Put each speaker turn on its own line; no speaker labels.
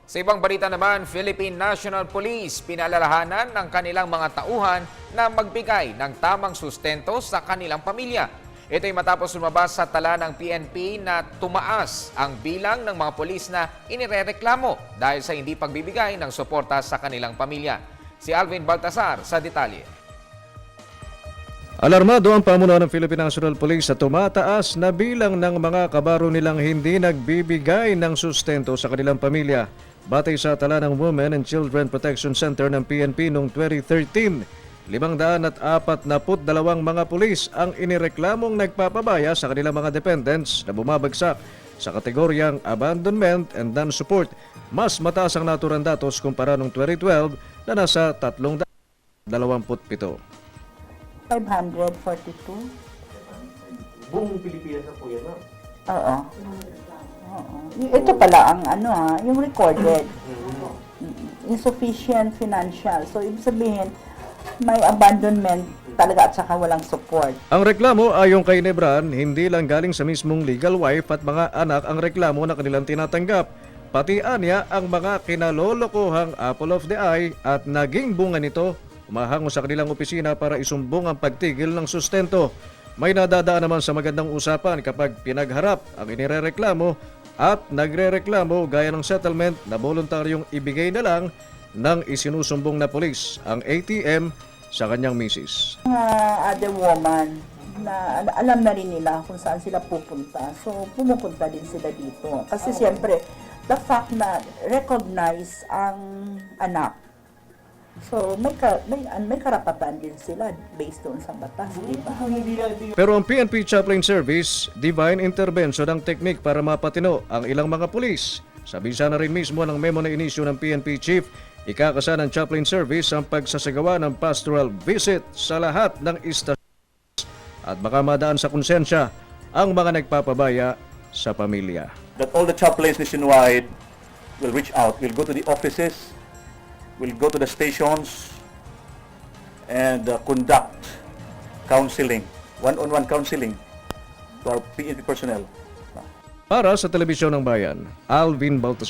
Sa ibang balita naman, Philippine National Police pinalalahanan ng kanilang mga tauhan na magbigay ng tamang sustento sa kanilang pamilya. Ito'y matapos lumabas sa tala ng PNP na tumaas ang bilang ng mga pulis na inirereklamo dahil sa hindi pagbibigay ng suporta sa kanilang pamilya. Si Alvin Baltasar sa detalye.
Alarmado ang pamunuan ng Philippine National Police sa tumataas na bilang ng mga kabaro nilang hindi nagbibigay ng sustento sa kanilang pamilya. Batay sa tala ng Women and Children Protection Center ng PNP noong 2013, 542 mga pulis ang inireklamong nagpapabaya sa kanilang mga dependents na bumabagsak sa kategoryang abandonment and non-support. Mas mataas ang naturang datos kumpara noong 2012 na nasa 327.
542.
Buong Pilipinas na po yan, ma'am.
Oo. Oo. Ito pala ang yung recorded. Insufficient financial. So, ibig sabihin, may abandonment talaga at saka walang support.
Ang reklamo ayon kay Nebran, hindi lang galing sa mismong legal wife at mga anak ang reklamo na kanilang tinatanggap. Pati anya ang mga kinalolokohang apple of the eye at naging bunga nito, umahango sa kanilang opisina para isumbong ang pagtigil ng sustento. May nadadaan naman sa magandang usapan kapag pinagharap ang inirereklamo at nagrereklamo gaya ng settlement na voluntaryong ibigay na lang ng isinusumbong na pulis ang ATM sa kanyang misis.
Mga other woman na alam na rin nila kung saan sila pupunta. So, pumupunta din sila dito. Kasi siyempre, the fact na recognize ang anak. So, may karapatan din sila based doon sa batas, di ba?
Pero ang PNP Chaplain Service, divine intervention ang teknik para mapatino ang ilang mga pulis. Sabisa na rin mismo ng memo na inisyu ng PNP Chief, ikakasa ng Chaplain Service ang pagsasagawa ng pastoral visit sa lahat ng istasyon at baka madaan sa konsensya ang mga nagpapabaya sa pamilya.
That all the chaplains nationwide will reach out, will go to the offices, will go to the stations, and conduct counseling, one-on-one counseling to our PNP personnel.
Para sa Telebisyon ng Bayan, Alvin Baltasar.